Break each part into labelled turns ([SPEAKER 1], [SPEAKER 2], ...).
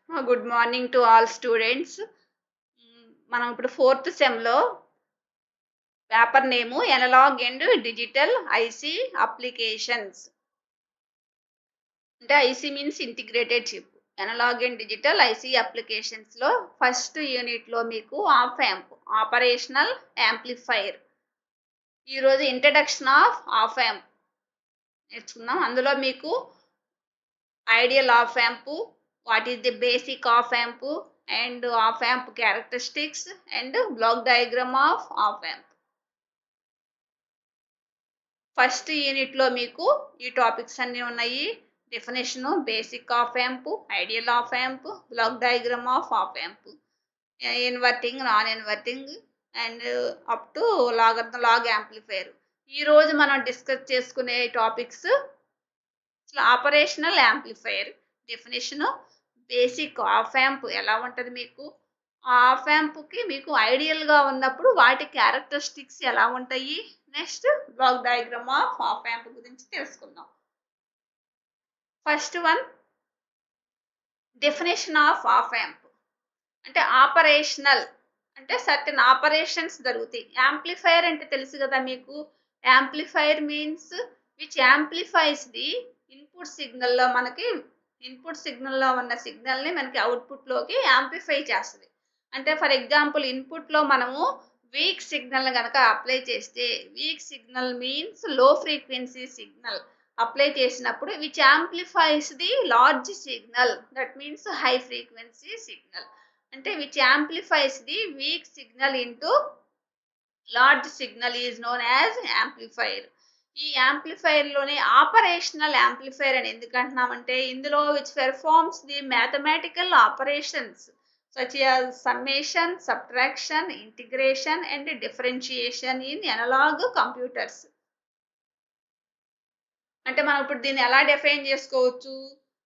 [SPEAKER 1] Good morning to all students. మనం ఇప్పుడు fourth సెమ్‌లో పేపర్ నేము analog and digital IC applications. అంటే IC means integrated chip. Analog and digital IC అప్లికేషన్స్‌లో first యూనిట్‌లో మీకు ఆప్ యాంప్, ఆపరేషనల్ యాంప్లిఫైయర్. ఈరోజు ఇంట్రడక్షన్ ఆఫ్ ఆప్ యాంప్ నేర్చుకుందాం. అందులో మీకు ideal op amp, what is the basic op amp and op amp characteristics and block diagram of op amp. First unit లో మీకు ఈ టాపిక్స్ అన్ని ఉన్నాయి. Definition, basic op amp, ideal op amp, block diagram of op amp, inverting, non inverting and up to log amplifier. ఈ రోజు మనం discuss చేసుకునే topics operational amplifier definition, basic op amp ఎలా ఉంటుంది మీకు, ఆప్ యాంప్కి మీకు ఐడియల్గా ఉన్నప్పుడు వాటి క్యారెక్టరిస్టిక్స్ ఎలా ఉంటాయి, next block diagram of op amp గురించి తెలుసుకుందాం. First one, definition of op amp. అంటే ఆపరేషనల్ అంటే సర్టెన్ ఆపరేషన్స్ జరుగుతాయి. యాంప్లిఫైయర్ అంటే తెలుసు కదా మీకు. Amplifier means which amplifies the input సిగ్నల్లో మనకి ఇన్పుట్ సిగ్నల్లో ఉన్న సిగ్నల్ని మనకి అవుట్పుట్లోకి యాంప్లిఫై చేస్తుంది. అంటే ఫర్ ఎగ్జాంపుల్ ఇన్పుట్లో మనము వీక్ సిగ్నల్ కనుక అప్లై చేస్తే, weak signal means low frequency signal apply చేసినప్పుడు which amplifies the large signal, that means high frequency signal. అంటే which amplifies the weak signal into large signal is known as amplifier. ఈ యాంప్లిఫైర్లోనే operational amplifier అని ఎందుకు అంటున్నామంటే ఇందులో which performs the mathematical operations such as summation, subtraction, integration and differentiation in analog computers. అంటే మనం ఇప్పుడు దీన్ని ఎలా డిఫైన్ చేసుకోవచ్చు,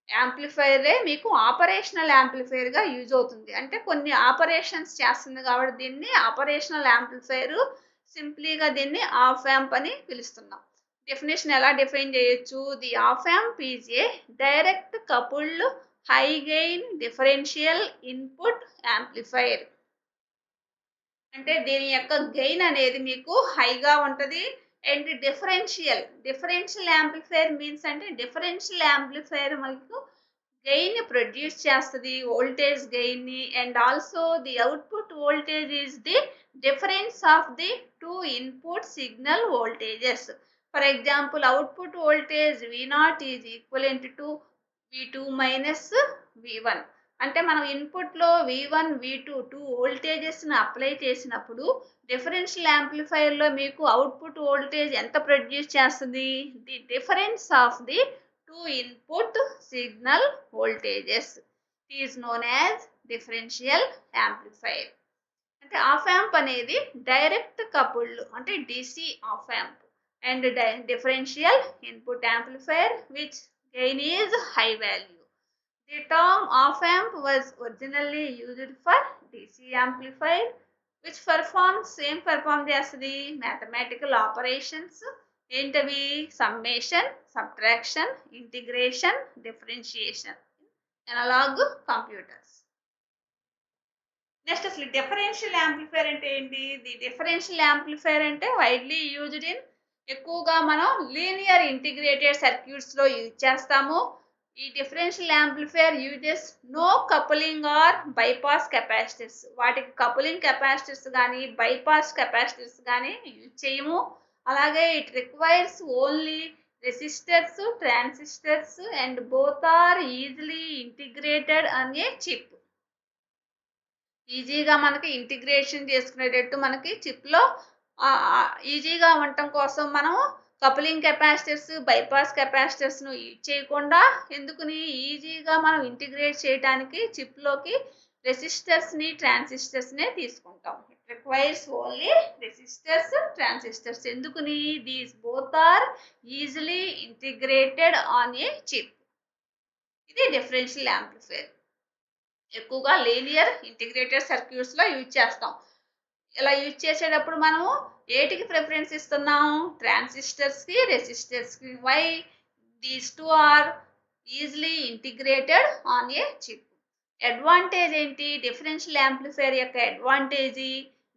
[SPEAKER 1] యాంప్లిఫైరే మీకు ఆపరేషనల్ యాంప్లిఫైర్గా యూజ్ అవుతుంది. అంటే కొన్ని ఆపరేషన్స్ చేస్తుంది కాబట్టి దీన్ని ఆపరేషనల్ యాంప్లిఫైర్, సింప్లీగా దీన్ని ఆప్ యాంప్ అని పిలుస్తున్నాం. డెఫినేషన్ ఎలా డిఫైన్ చేయొచ్చు, the op amp is a direct coupled high gain differential input amplifier. అంటే దీని యొక్క గెయిన్ అనేది మీకు హైగా ఉంటుంది. అండ్ డిఫరెన్షియల్ యాంప్లిఫైర్ మీన్స్ అంటే డిఫరెన్షియల్ యాంప్లిఫైర్ మీకు గెయిన్ ప్రొడ్యూస్ చేస్తుంది, వోల్టేజ్ గెయిన్ని. And also the output voltage is the difference of the two input signal voltages. For example output voltage V0 is equivalent to V2 minus V1. అంటే మనం ఇన్పుట్లో V1, V2 two వోల్టేజెస్ని apply చేసినప్పుడు differential యాంప్లిఫైర్లో మీకు output voltage ఎంత produce చేస్తుంది, the difference of the two input signal voltages is known as differential amplifier. అంటే op amp అనేది డైరెక్ట్ కపుల్డ్ అంటే DC op amp and differential input amplifier which gain is high value. The term op amp was originally used for DC amplifier which performs the mathematical operations ఏంటవి, summation, subtraction, integration, differentiation analogue computers. Next అసలు differential amplifier అంటే ఏంటి, the differential amplifier అంటే widely used in, ఎక్కువగా మనం linear integrated సర్క్యూట్స్లో use చేస్తాము. ఈ differential amplifier uses no coupling or bypass capacitors. వాటికి కపులింగ్ కెపాసిటర్స్ కానీ బైపాస్ కెపాసిటర్స్ కానీ యూజ్ చేయము. అలాగే it requires only resistors, transistors and both are easily integrated on a chip. ఈజీగా మనకి ఇంటిగ్రేషన్ చేసుకునేటట్టు మనకి చిప్లో ఈజీగా ఉండటం కోసం మనం కపులింగ్ కెపాసిటర్స్, బైపాస్ కెపాసిటర్స్ను యూజ్ చేయకుండా ఎందుకుని ఈజీగా మనం ఇంటిగ్రేట్ చేయడానికి చిప్లోకి రెసిస్టర్స్ని, ట్రాన్సిస్టర్స్నే తీసుకుంటాం. It requires only resistors, transistors. ఎందుకుని these both are easily integrated on a chip. ఇది డిఫరెన్షియల్ యాంప్లిఫైర్. ఎక్కువగా లీనియర్ ఇంటిగ్రేటెడ్ సర్క్యూట్స్లో యూజ్ చేస్తాం. ఇలా యూజ్ చేసేటప్పుడు మనము ఏటికి ప్రిఫరెన్స్ ఇస్తున్నాం, ట్రాన్సిస్టర్స్కి, రెసిస్టర్స్కి. Why these two are easily integrated on a chip. Advantage ఏంటి? డిఫరెన్షియల్ యాంప్లిఫైయర్ యొక్క advantage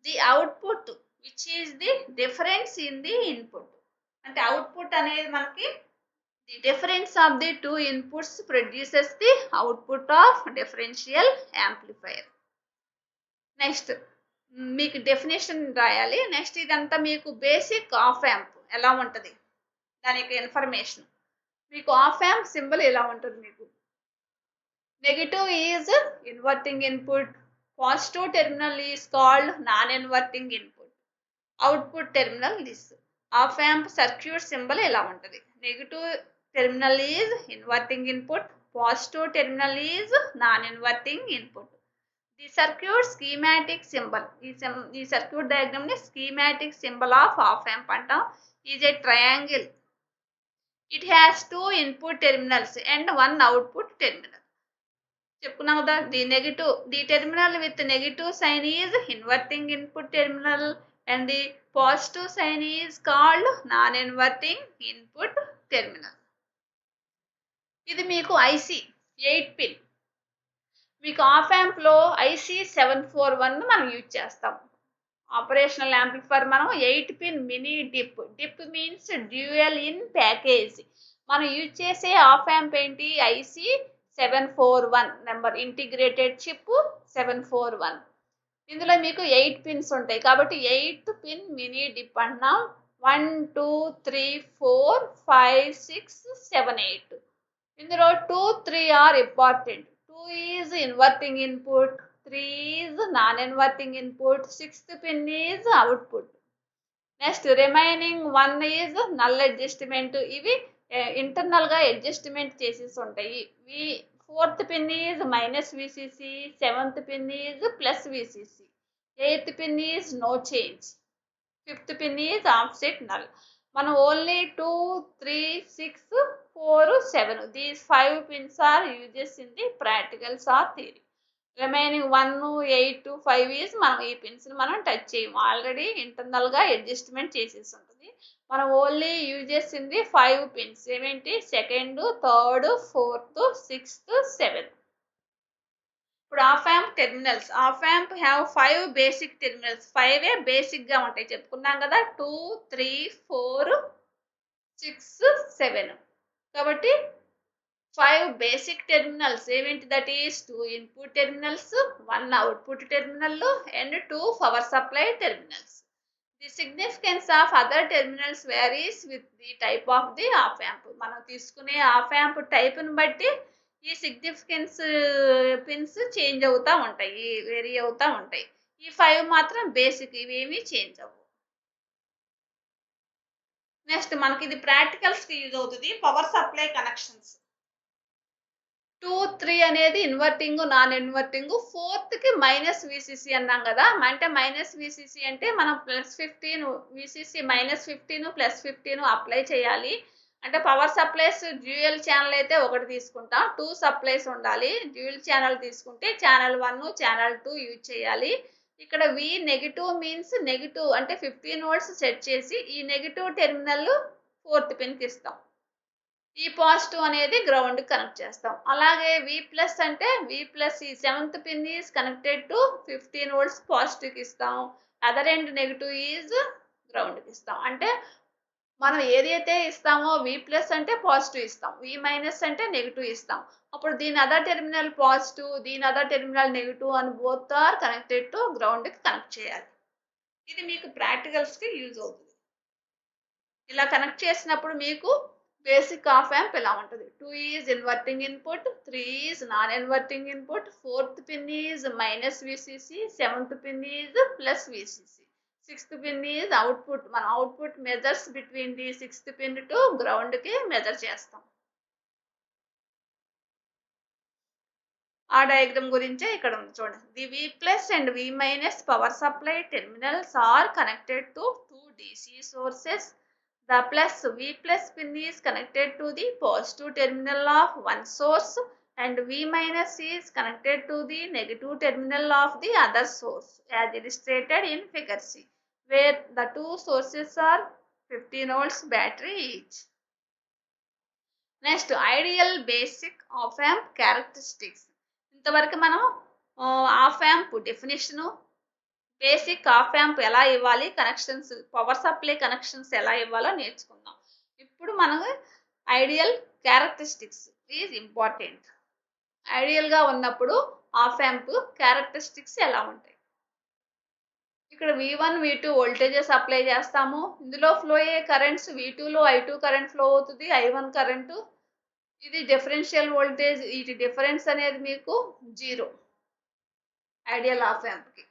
[SPEAKER 1] the output which is the difference in the input. అంటే అవుట్పుట్ అనేది మనకి the difference of the two inputs produces the output of differential amplifier. Next మీకు definition రాయాలి. Next ఇదంతా మీకు basic op amp ఎలా ఉంటుంది దానికి ఇన్ఫర్మేషన్. మీకు ఆఫ్ యాంప్ సింబల్ ఇలా ఉంటుంది. మీకు negative is inverting input, positive terminal is called non inverting input, output terminal this. Op amp circuit symbol ఇలా ఉంటుంది. Negative terminal is inverting input, positive terminal is non inverting input. The circuit schematic symbol, ఈ circuit diagram ని schematic symbol of op amp అంటాం. Is a triangle. It has two input terminals and one output terminal. చెప్పుకున్నాం కదా, the terminal with negative sign is inverting input terminal and the positive sign is called non inverting input terminal. ఇది మీకు IC 8 pin. మీకు op amp లో IC 741 మనం use చేస్తాం. Operational amplifier మనం 8 pin mini DIP. DIP means dual in package. మనం use చేసే op amp ఏంటి? IC 741 number, integrated chip 741. ఇందులో మీకు 8 పిన్స్ ఉంటాయి కాబట్టి 8 పిన్ మినీ డిప్ అన్నాం. 1 2 3 4 5 6 7 8. ఇందులో 2 3 are important. 2 is inverting input, 3 is non inverting input, 6th pin is output. Next remaining 1 is null adjustment. ఇవి ఇంటర్నల్ గా అడ్జస్ట్మెంట్ చేసేసి ఉంటాయి. 4th pin is minus VCC, 7th pin is plus VCC, 8th pin is no change, 5th pin is offset null. మనం only 2 3 6 4 7 these 5 pins are uses in the practicals or theory. Remaining 1 8 5 is మనం ఈ pins మనం touch చేయము, already internal గా adjustment చేసేసి ఉంటుంది. మనం only uses in the 5 pins. ఏమేంటి? Second, third, fourth, 6th, 7th. ఇప్పుడు op amp terminals. Op amp have 5 basic terminals. 5 basic గా ఉంటాయి చెప్పుకున్నాం కదా, 2 3 4 6 7. కాబట్టి 5 బేసిక్ టెర్మినల్స్ ఏమేంటి? That is 2 input terminals, 1 output terminal and 2 power supply terminals. The significance of other terminals varies with the type of the op amp. మనం తీసుకునే of amp టైప్ని బట్టి ఈ సిగ్నిఫికెన్స్ పిన్స్ చేంజ్ అవుతూ ఉంటాయి, వేరీ అవుతూ ఉంటాయి. ఈ 5 మాత్రం బేసిక్, ఇవేమీ చేంజ్ అవ్వవు. నెక్స్ట్ మనకి ఇది ప్రాక్టికల్స్ కి యూజ్ అవుతుంది. పవర్ సప్లై కనెక్షన్స్ 2 3 అనేది ఇన్వర్టింగ్ నాన్ ఇన్వర్టింగ్. 4th కి మైనస్ విసిసి అన్నాం కదా, అంటే మైనస్ విసిసి అంటే మనం +15 విసిసి -15 +15 అప్లై చేయాలి. అంటే పవర్ సప్లైస్ డ్యూయల్ ఛానల్ అయితే ఒకటి తీసుకుంటాం, 2 సప్లైస్ ఉండాలి. డ్యూయల్ ఛానల్ తీసుకుంటే ఛానల్ 1 ఛానల్ 2 యూజ్ చేయాలి. ఇక్కడ వి నెగిటివ్ మీన్స్ నెగిటివ్ అంటే 15 volts సెట్ చేసి ఈ నెగిటివ్ టెర్మినల్ 4th పిన్కి ఇస్తాం. ఈ పాజిటివ్ అనేది గ్రౌండ్ కనెక్ట్ చేస్తాం. అలాగే వి ప్లస్ అంటే వి ప్లస్ ఈ 7th pin is connected to 15 volts పాజిటివ్కి ఇస్తాం. అదర్ ఎండ్ నెగిటివ్ ఈజ్ గ్రౌండ్కి ఇస్తాం. అంటే మనం ఏదైతే ఇస్తామో వి ప్లస్ అంటే పాజిటివ్ ఇస్తాం, వి మైనస్ అంటే నెగిటివ్ ఇస్తాం. అప్పుడు దీని అదర్ టెర్మినల్ పాజిటివ్, దీని అదర్ టెర్మినల్ నెగిటివ్ అని బోత్ ఆర్ కనెక్టెడ్ టు గ్రౌండ్కి కనెక్ట్ చేయాలి. ఇది మీకు ప్రాక్టికల్స్కి యూజ్ అవుతుంది. ఇలా కనెక్ట్ చేసినప్పుడు మీకు బేసిక్ ఆఫ్ యాంప్ ఇలా ఉంటుంది. 2 is inverting input, 3 is non inverting input, 4th pin is minus VCC, 7th pin is plus VCC, 6th pin is output. మన output measures between the 6th pin to ground కి measure చేస్తాం. ఆ diagram గురించే ఇక్కడ ఉంది చూడండి. The V plus and V minus power supply terminals are connected to 2 DC sources. The V plus pin is connected to the positive terminal of one source and V minus is connected to the negative terminal of the other source as illustrated in figure C, where the two sources are 15 volts battery each. Next, ideal basic op amp characteristics. ఇంతవరకు మనం op amp definition, basic op amp ఎలా ఇవ్వాలి, connections, power supply connections ఎలా ఇవ్వాలో నేర్చుకుందాం. ఇప్పుడు మనకు ideal characteristics is important. ఐడియల్గా ఉన్నప్పుడు ఆప్ యాంప్ క్యారెక్టరిస్టిక్స్ ఎలా ఉంటాయి? ఇక్కడ V1, V2 వోల్టేజెస్ అప్లై చేస్తాము. ఇందులో ఫ్లో అయ్యే కరెంట్స్ V2లో I2 కరెంట్ ఫ్లో అవుతుంది, I1 కరెంటు. ఇది డిఫరెన్షియల్ వోల్టేజ్, వీటి డిఫరెన్స్ అనేది మీకు 0 ఐడియల్ ఆప్ యాంప్కి.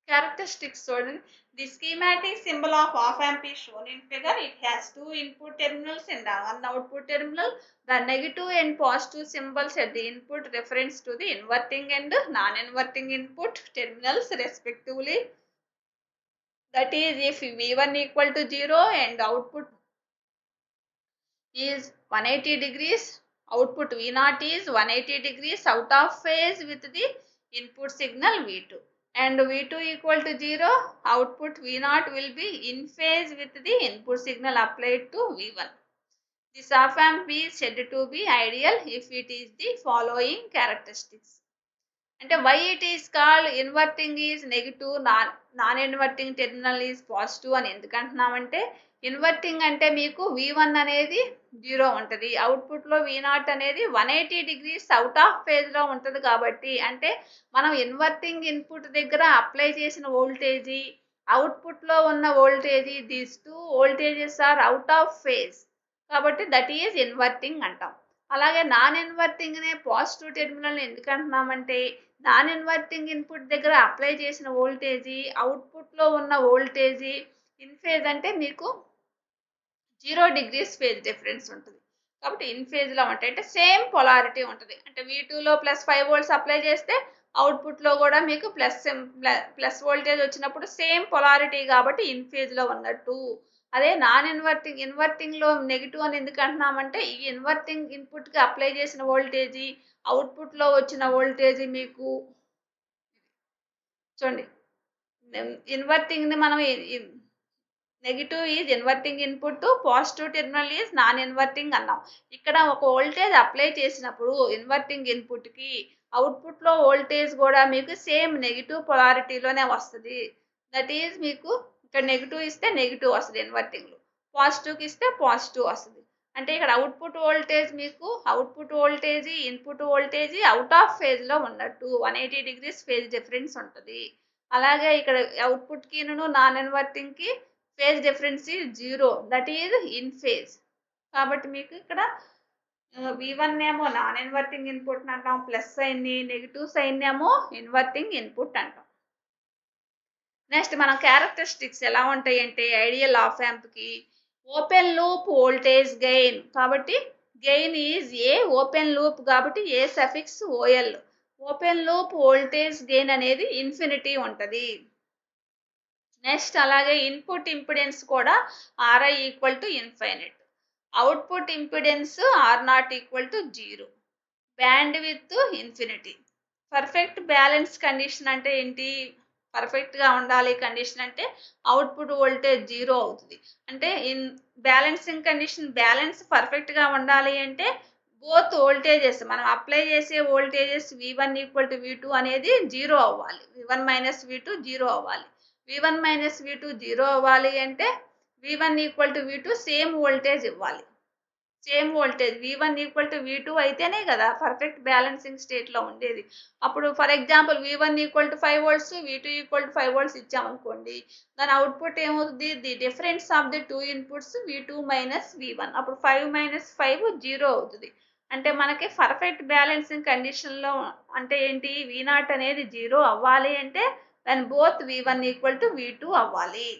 [SPEAKER 1] Characteristics చూడండి. The schematic symbol of op amp is shown in figure. It has two input terminals and one output terminal. The negative and positive symbols at the input reference to the inverting and non-inverting input terminals respectively. That is, if V1 equal to 0 and output is 180 degrees, output V0 is 180 degrees out of phase with the input signal V2. And V2 equal to 0, output V0 will be in phase with the input signal applied to V1. This op amp is said to be ideal if it is the following characteristics. అంటే why it is called inverting is negative, non-inverting terminal is positive అని ఎందుకు అంటున్నామంటే, inverting అంటే మీకు V1 అనేది 0 ఉంటుంది, అవుట్పుట్లో V0 అనేది 180 degrees out of ఫేజ్లో ఉంటుంది. కాబట్టి అంటే మనం ఇన్వర్టింగ్ ఇన్పుట్ దగ్గర అప్లై చేసిన వోల్టేజీ, అవుట్పుట్లో ఉన్న voltage, these two voltages are out of phase, కాబట్టి దట్ ఈజ్ ఇన్వర్టింగ్ అంటాం. అలాగే నాన్ ఇన్వర్టింగ్నే పాజిటివ్ టెర్మినల్ ఎందుకు అంటున్నామంటే, నాన్ ఇన్వర్టింగ్ ఇన్పుట్ దగ్గర అప్లై చేసిన వోల్టేజీ, అవుట్పుట్లో ఉన్న వోల్టేజీ ఇన్ ఫేజ్ అంటే మీకు 0 డిగ్రీస్ ఫేజ్ డిఫరెన్స్ ఉంటుంది. కాబట్టి ఇన్ ఫేజ్లో ఉంటాయి, అంటే సేమ్ పొలారిటీ ఉంటుంది. అంటే V2లో +5 volts అప్లై చేస్తే అవుట్పుట్లో కూడా మీకు ప్లస్ వోల్టేజ్ వచ్చినప్పుడు సేమ్ పొలారిటీ కాబట్టి ఇన్ ఫేజ్లో ఉన్నట్టు. అదే నాన్ ఇన్వర్టింగ్, ఇన్వర్టింగ్లో నెగిటివ్ అని ఎందుకు అంటున్నామంటే, ఈ ఇన్వర్టింగ్ ఇన్పుట్కి అప్లై చేసిన వోల్టేజీ, అవుట్పుట్లో వచ్చిన వోల్టేజీ మీకు చూడండి, ఇన్వర్టింగ్ని మనం negative is inverting input, positive terminal is non inverting అన్నాం. ఇక్కడ ఒక వోల్టేజ్ అప్లై చేసినప్పుడు ఇన్వర్టింగ్ ఇన్పుట్కి, అవుట్పుట్లో వోల్టేజ్ కూడా మీకు సేమ్ నెగిటివ్ పొలారిటీలోనే వస్తుంది. దట్ ఈజ్ మీకు ఇక్కడ నెగిటివ్ ఇస్తే నెగిటివ్ వస్తుంది ఇన్వర్టింగ్లో, పాజిటివ్కి ఇస్తే పాజిటివ్ వస్తుంది. అంటే ఇక్కడ అవుట్పుట్ వోల్టేజ్ మీకు, output voltage, input voltage out of ఫేజ్లో ఉన్నట్టు 180 డిగ్రీస్ ఫేజ్ డిఫరెన్స్ ఉంటుంది. అలాగే ఇక్కడ అవుట్పుట్కి నాన్ ఇన్వర్టింగ్కి phase difference 0, that is in phase. కాబట్టి మీకు ఇక్కడ V1 ఏమో నాన్ ఇన్వర్టింగ్ ఇన్పుట్ అంటాం, ప్లస్ సైన్ని, నెగిటివ్ సైన్ ఏమో ఇన్వర్టింగ్ ఇన్పుట్ అంటాం. నెక్స్ట్ మనం క్యారెక్టరిస్టిక్స్ ఎలా ఉంటాయి అంటే, ఐడియల్ ఆప్ యాంప్కి ఓపెన్ లూప్ వోల్టేజ్ గెయిన్, కాబట్టి gain is A, open loop కాబట్టి ఏ suffix OL. Open loop voltage gain అనేది ఇన్ఫినిటీ ఉంటుంది. నెక్స్ట్ అలాగే ఇన్పుట్ ఇంపిడెన్స్ కూడా Ri equal to infinite, output impedance R0 equal to 0, band with infinity. Perfect balance condition అంటే ఏంటి? పర్ఫెక్ట్గా ఉండాలి కండిషన్ అంటే అవుట్పుట్ వోల్టేజ్ 0 అవుతుంది. అంటే ఇన్ బ్యాలెన్సింగ్ కండిషన్, బ్యాలెన్స్ పర్ఫెక్ట్గా ఉండాలి అంటే బోత్ వోల్టేజెస్, మనం అప్లై చేసే voltages V1 equal to V2 అనేది 0 అవ్వాలి, V1 మైనస్ V2 0 అవ్వాలి. V1 మైనస్ V2 0 అవ్వాలి అంటే V1 equal to V2 same voltage ఇవ్వాలి. Same voltage V1 equal to V2 అయితేనే కదా పర్ఫెక్ట్ బ్యాలెన్సింగ్ స్టేట్లో ఉండేది. అప్పుడు for example V1 equal to 5 volts, V2 equal to 5 volts ఇచ్చామనుకోండి, దాని అవుట్పుట్ ఏమవుతుంది? The difference of the two inputs V2 minus V1, అప్పుడు 5 మైనస్ 5 0 అవుతుంది. అంటే మనకి పర్ఫెక్ట్ బ్యాలెన్సింగ్ కండిషన్లో అంటే ఏంటి? V0 అనేది 0 అవ్వాలి అంటే దాని both V1 equal to V2 అవ్వాలి.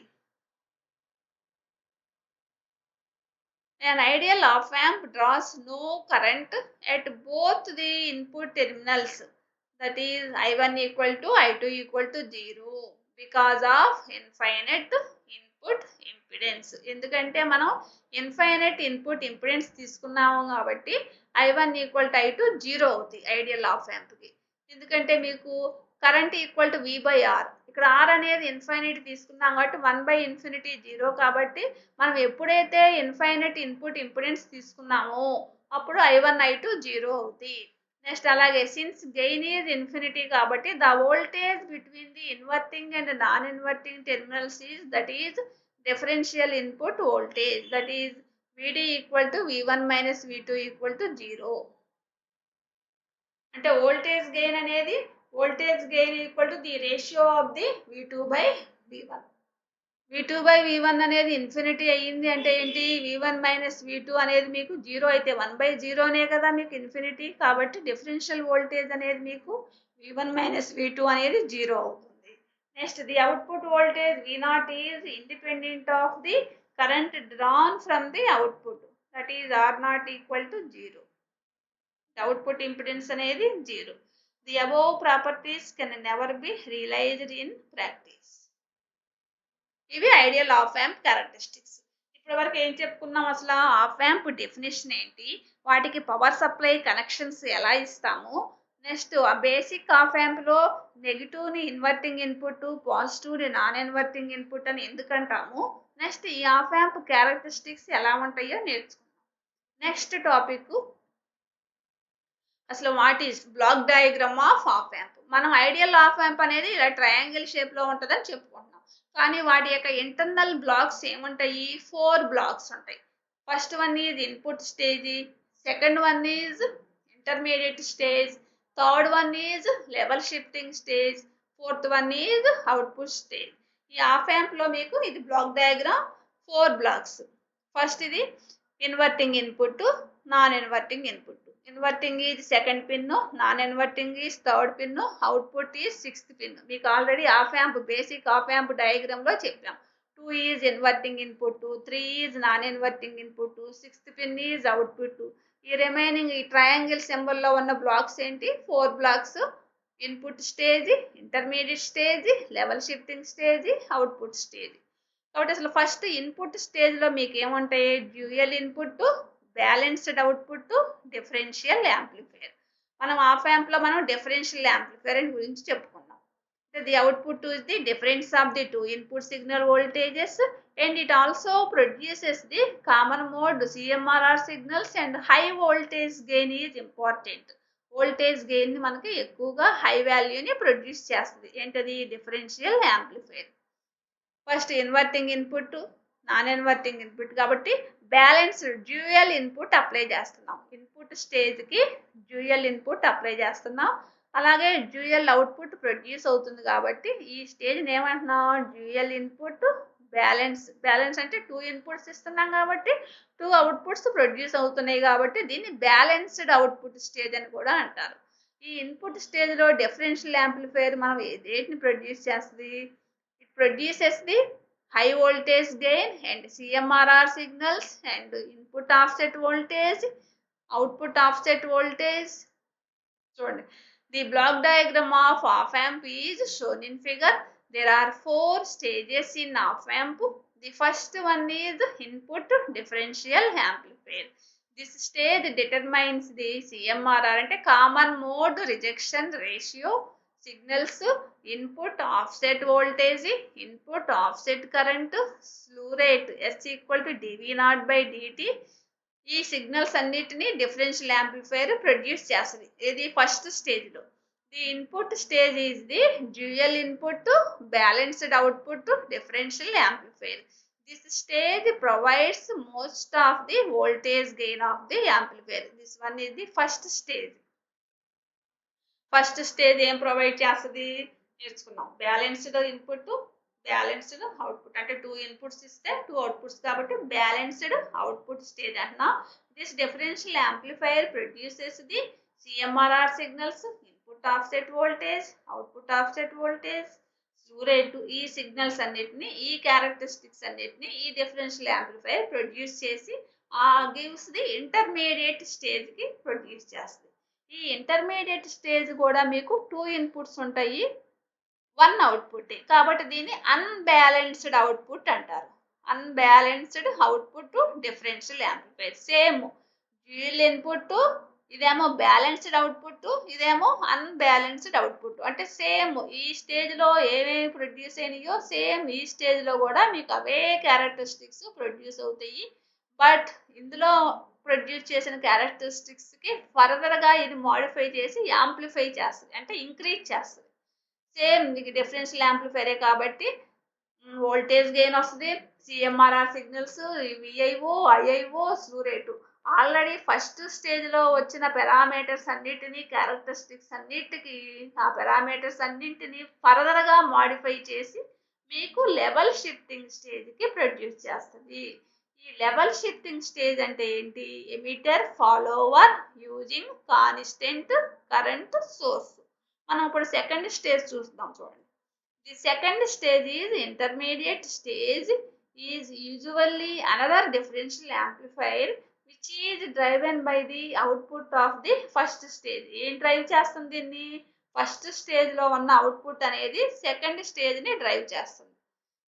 [SPEAKER 1] An ideal op amp draws no current at both the input terminals, that is I1 equal to I2 equal to 0 because of infinite input impedance. ఎందుకంటే మనం infinite input impedance తీసుకున్నాము కాబట్టి I1 equal to I2 0 అవుతుంది ideal op యాంప్కి. ఎందుకంటే మీకు current equal to V/R, ఇక్కడ R అనేది infinite తీసుకున్నాం కాబట్టి 1/∞ 0, కాబట్టి మనం ఎప్పుడైతే ఇన్ఫైనైట్ ఇన్పుట్ ఇంపిడెన్స్ తీసుకున్నామో అప్పుడు I1 I2 0 అవుతుంది. నెక్స్ట్ అలాగే సిన్స్ గెయిన్ ఈజ్ ఇన్ఫినిటీ కాబట్టి the voltage between the inverting and non inverting terminals is that is differential input voltage that is VD equal to V1 minus V2 equal to 0. అంటే voltage gain అనేది equal to the ratio of the V2 by V1. V2 by V1 అనేది infinity అయ్యింది అంటే ఏంటి, V1 minus V2 అనేది మీకు 0 అయితే 1/0నే కదా మీకు ఇన్ఫినిటీ. కాబట్టి డిఫరెన్షియల్ వోల్టేజ్ అనేది మీకు V1 మైనస్ V2 అనేది 0 అవుతుంది. Next the output voltage V0 is independent of the current drawn from the output that is R0 equal to 0. Output impedance అనేది 0. The above properties can never be realised in practice. ఇవి ideal op amp characteristics. ఇప్పటి వరకు ఏం చెప్పుకున్నాం, అసలు of amp definition ఏంటి, వాటికి power supply connections ఎలా ఇస్తాము, నెక్స్ట్ ఆ బేసిక్ ఆఫ్ యాంప్లో నెగిటివ్ని ఇన్వర్టింగ్ ఇన్పుట్, పాజిటివ్ని నాన్ ఇన్వర్టింగ్ ఇన్పుట్ అని ఎందుకంటాము, నెక్స్ట్ ఈ ఆఫ్ యాంప్ క్యారెక్టరిస్టిక్స్ ఎలా ఉంటాయో నేర్చుకున్నాం. నెక్స్ట్ టాపిక్ అసలు what is block diagram op amp. మనం ఐడియల్ ఆఫ్ యాంప్ అనేది ఇలా ట్రయాంగిల్ షేప్లో ఉంటుందని చెప్పుకుంటున్నాం. కానీ వాటి యొక్క ఇంటర్నల్ బ్లాక్స్ ఏముంటాయి, 4 బ్లాక్స్ ఉంటాయి. First one is input stage, second one is intermediate stage, third one is level shifting stage, fourth one is output stage. ఈ ఆఫ్ యాంప్లో మీకు ఇది బ్లాక్ డయాగ్రామ్ 4 బ్లాక్స్. ఫస్ట్ ఇది inverting input, non inverting input. Inverting is second pin, non inverting is third pin, output is 6th pin. మీకు already op amp basic op amp diagram లో చెప్పాం. 2 is inverting input, 3 is non inverting input, 6th pin is output. ఈ remaining ఈ triangle symbol లో ఉన్న blocks ఏంటి, 4 blocks. Input stage, intermediate stage, level shifting stage, output stage. కాబట్టి అసలు first input stage లో మీకు ఏముంటాయి, dual input, balanced output, differential amplifier. మనం ఆఫ్ యాంప్లో మనం డిఫరెన్షియల్ యాంప్లిఫైయర్ గురించి చెప్పుకున్నాం. The output is the difference of the 2 input signal voltages and it also produces the common mode CMRR signals and high voltage gain is important. Voltage gain మనకి ఎక్కువగా high వాల్యూని produce చేస్తుంది. ఏంటది, differential amplifier. First inverting input, non inverting input కాబట్టి balanced dual input apply చేస్తున్నాం. Input స్టేజ్కి dual input apply చేస్తున్నాం. అలాగే డ్యూయల్ అవుట్పుట్ ప్రొడ్యూస్ అవుతుంది కాబట్టి ఈ స్టేజ్ని ఏమంటున్నాం, డ్యూయల్ ఇన్పుట్ బ్యాలెన్స్ అంటే 2 ఇన్పుట్స్ ఇస్తున్నాం కాబట్టి 2 అవుట్పుట్స్ ప్రొడ్యూస్ అవుతున్నాయి కాబట్టి దీన్ని బ్యాలెన్స్డ్ అవుట్పుట్ స్టేజ్ అని కూడా అంటారు. ఈ ఇన్పుట్ స్టేజ్లో డిఫరెన్షియల్ యాంప్లిఫైయర్ మనం దేటిని ప్రొడ్యూస్ చేస్తుంది, it produces the high voltage gain and CMRR signals and input offset voltage, output offset voltage. చూడండి, the block diagram of op amp is shown in figure. There are 4 stages in op amp. The first one is input differential amplifier. This stage determines the CMRR అంటే common mode rejection ratio, signals, input offset voltage, input offset current, slew rate S equal to dV0 by dt. ఈ signals అన్నిటిని differential amplifier produce చేస్తుంది. ఇది first స్టేజ్లో. The input stage is the dual input, balanced output, differential amplifier. This stage provides most of the voltage gain of the amplifier. This one is the first stage. First stage ఏం provide చేస్తుంది నేర్చుకున్నాం, balanced input, balanced output. అంటే 2 inputs ఇస్తే 2 outputs కాబట్టి balanced output stage అంటున్నా. This differential amplifier produces the CMRR signals, input offset voltage, output offset voltage, స్లూ rate. ఈ signals అన్నిటిని, ఈ క్యారెక్టరిస్టిక్స్ అన్నిటిని ఈ డిఫరెన్షియల్ యాంప్లిఫైయర్ ప్రొడ్యూస్ చేసి గివ్స్ ది ఇంటర్మీడియట్ స్టేజ్కి ప్రొడ్యూస్ చేస్తుంది. ఈ ఇంటర్మీడియట్ స్టేజ్ కూడా మీకు 2 ఇన్పుట్స్ ఉంటాయి, 1 అవుట్పుట్. కాబట్టి దీన్ని అన్బ్యాలెన్స్డ్ అవుట్పుట్ అంటారు. Unbalanced output differential amplifier. Same dual input, ఇదేమో బ్యాలెన్స్డ్ అవుట్పుట్, ఇదేమో అన్బ్యాలెన్స్డ్ అవుట్పుట్. అంటే సేమ్ ఈ స్టేజ్లో ఏమేమి ప్రొడ్యూస్ అయినాయో సేమ్ ఈ స్టేజ్లో కూడా మీకు అవే క్యారెక్టరిస్టిక్స్ ప్రొడ్యూస్ అవుతాయి. బట్ ఇందులో ప్రొడ్యూస్ చేసిన క్యారెక్టరిస్టిక్స్కి ఫర్దర్గా ఇది మాడిఫై చేసి యాంప్లిఫై చేస్తుంది, అంటే ఇంక్రీజ్ చేస్తుంది. సేమ్ మీకు డిఫరెన్షియల్ యాంప్లిఫైరే కాబట్టి వోల్టేజ్ గెయిన్ వస్తుంది, CMRR signals, విఐఓ, ఐఐఓ, స్లూ rate. Already first స్టేజ్లో వచ్చిన పారామీటర్స్ అన్నిటినీ, క్యారెక్టరిస్టిక్స్ అన్నిటికీ ఆ పారామీటర్స్ అన్నింటినీ ఫర్దర్గా మాడిఫై చేసి మీకు లెవెల్ షిఫ్టింగ్ స్టేజ్కి ప్రొడ్యూస్ చేస్తుంది. ఈ లెవెల్ షిఫ్టింగ్ స్టేజ్ అంటే ఏంటి? Emitter follower using constant current source. మనం ఇప్పుడు సెకండ్ స్టేజ్ చూస్తాం, చూడండి. The second stage is intermediate stage, is usually another differential amplifier which is driven by the output of the first stage. ఏం drive చేస్తుంది దీన్ని? First స్టేజ్లో ఉన్న output అనేది సెకండ్ స్టేజ్ని డ్రైవ్ చేస్తుంది.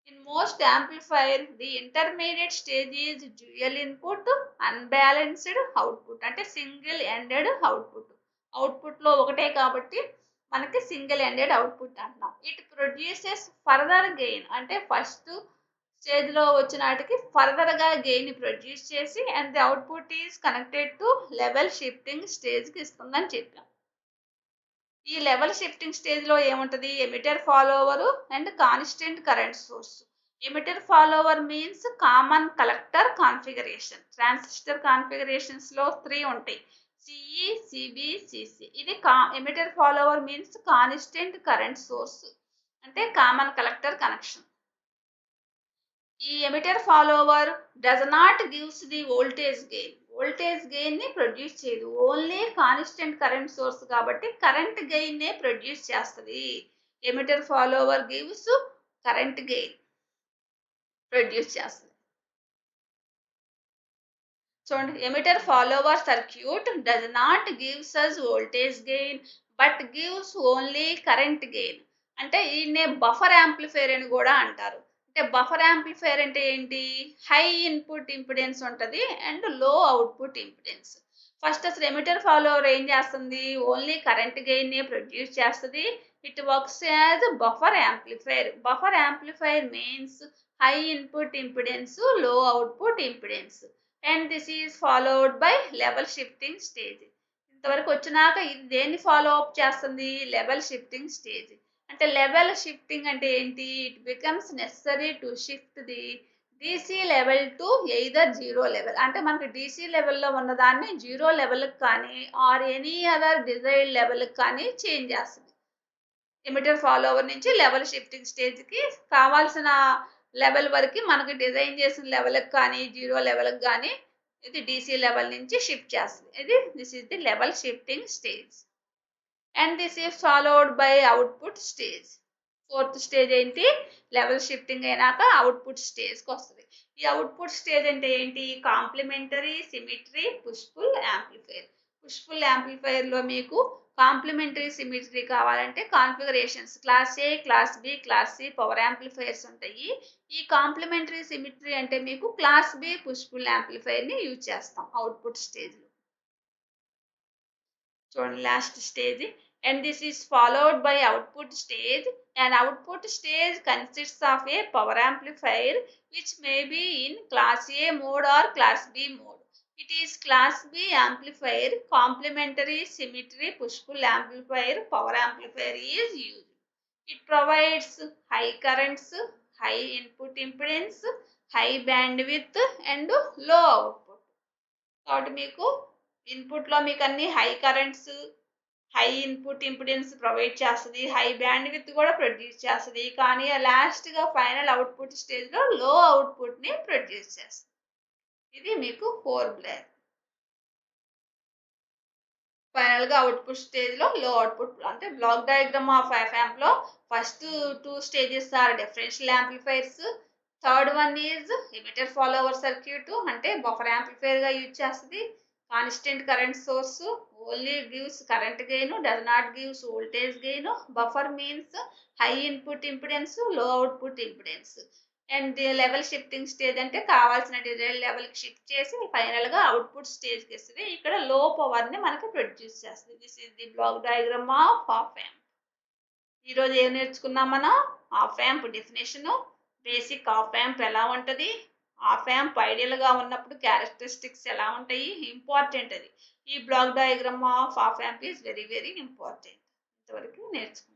[SPEAKER 1] In most amplifier, the intermediate stage is dual input unbalanced output, అంటే single ended output. అవుట్పుట్లో ఒకటే కాబట్టి మనకి సింగిల్ ఎండెడ్ అవుట్పుట్ అంటున్నాం. ఇట్ ప్రొడ్యూసెస్ ఫర్దర్ గెయిన్, అంటే ఫస్ట్ స్టేజ్లో వచ్చినాటికి ఫర్దర్గా గెయిన్ ప్రొడ్యూస్ చేసి and the output is connected to level shifting స్టేజ్కి ఇస్తుందని చెప్పాం. ఈ లెవెల్ షిఫ్టింగ్ స్టేజ్లో ఏముంటుంది? Emitter follower and constant current source. Emitter follower means common collector configuration. Transistor కాన్ఫిగరేషన్స్లో 3 ఉంటాయి, సిఈ, సిబి, సిసి. ఇది emitter follower means constant current source, అంటే కామన్ కలెక్టర్ కనెక్షన్. ఈ emitter follower does not gives the voltage gain. Voltage gain ని produce చేయదు, only constant current source కాబట్టి current gain నే produce చేస్తుంది. Emitter follower gives current gain produce చేస్తుంది. చూడండి, emitter follower circuit does not gives us voltage gain but gives only current gain. అంటే ఈయనే buffer amplifier అని కూడా అంటారు. అంటే బఫర్ యాంప్లిఫైర్ అంటే ఏంటి? హై ఇన్పుట్ ఇంపిడెన్స్ ఉంటుంది and low output impedance. First అసలు ఎమిటర్ ఫాలోవర్ ఏం చేస్తుంది? ఓన్లీ కరెంట్ గెయిన్ ని ప్రొడ్యూస్ చేస్తుంది. It works as buffer amplifier. Buffer amplifier means high input impedance, low output impedance. And this is followed by level shifting stage. ఇంతవరకు వచ్చినాక ఇది దేన్ని follow up చేస్తుంది? Level shifting stage. అంటే level shifting అంటే ఏంటి? It becomes necessary to shift the DC level to either zero level. అంటే మనకి డీసీ లెవెల్లో ఉన్నదాన్ని జీరో లెవెల్కి కానీ ఆర్ ఎనీ అదర్ డిజైర్డ్ లెవెల్కి కానీ చేంజ్ చేస్తుంది. ఎమిటర్ ఫాలోవర్ నుంచి లెవెల్ షిఫ్టింగ్ స్టేజ్కి కావాల్సిన లెవెల్ వరకు మనకి డిజైన్ చేసిన లెవెల్కి కానీ జీరో లెవెల్కి కానీ ఇది డీసీ లెవెల్ నుంచి షిఫ్ట్ చేస్తుంది. This is the level shifting stage. And this is followed by output stage. Fourth stage ఏంటి? లెవెల్ షిఫ్టింగ్ అయినాక అవుట్పుట్ స్టేజ్కి వస్తుంది. ఈ అవుట్పుట్ స్టేజ్ అంటే ఏంటి? Complementary, symmetry, push pull amplifier. Push pull యాంప్లిఫైర్లో మీకు కాంప్లిమెంటరీ సిమెట్రీ కావాలంటే configurations class A, class B, class C power amplifiers ఉంటాయి. ఈ కాంప్లిమెంటరీ సిమెట్రీ అంటే మీకు క్లాస్ బి పుష్ఫుల్ యాంప్లిఫైర్ని యూజ్ చేస్తాం అవుట్పుట్ స్టేజ్లో. చూడండి, last stage. And this is followed by output stage. An output stage consists of a power amplifier which may be in class A mode or class B mode. It is class B amplifier, complementary, symmetry, push-pull amplifier, power amplifier is used. It provides high currents, high input impedance, high bandwidth and low output. కాబట్టి మీకు ఇన్పుట్లో మీకు అన్ని high currents, high input impedance provide చేస్తుంది, high band with కూడా produce చేస్తుంది. కానీ లాస్ట్గా ఫైనల్ అవుట్పుట్ స్టేజ్లో లో అవుట్పుట్ని ప్రొడ్యూస్ చేస్తుంది. ఇది మీకు 4 బ్లాక్. ఫైనల్గా అవుట్పుట్ స్టేజ్లో లో అవుట్పుట్. అంటే బ్లాక్ డయాగ్రామ్ ఆఫ్ ఆప్ యాంప్లో first 2 stages are differential amplifiers. Third one is emitter follower circuit, అంటే బఫర్ యాంప్లిఫైర్గా యూజ్ చేస్తుంది. Constant current source only gives current gain, does not gives voltage gain. Buffer means high input impedance, low output impedance. And level shifting stage అంటే కావాల్సిన design లెవెల్కి shift చేసి ఫైనల్గా output స్టేజ్కి ఇస్తుంది. ఇక్కడ లో పవర్ని మనకి ప్రొడ్యూస్ చేస్తుంది. This is the black diagram of op amp. ఈరోజు ఏం నేర్చుకున్నాం మనం? Op amp definition, basic op amp ఎలా ఉంటుంది, ఆప్ యాంప్ ఐడియల్‌గా ఉన్నప్పుడు క్యారెక్టరిస్టిక్స్ ఎలా ఉంటాయి? ఇంపార్టెంట్ అది. ఈ black diagram of op amp is very very important. ఇంతవరకు నేర్చుకున్నాం.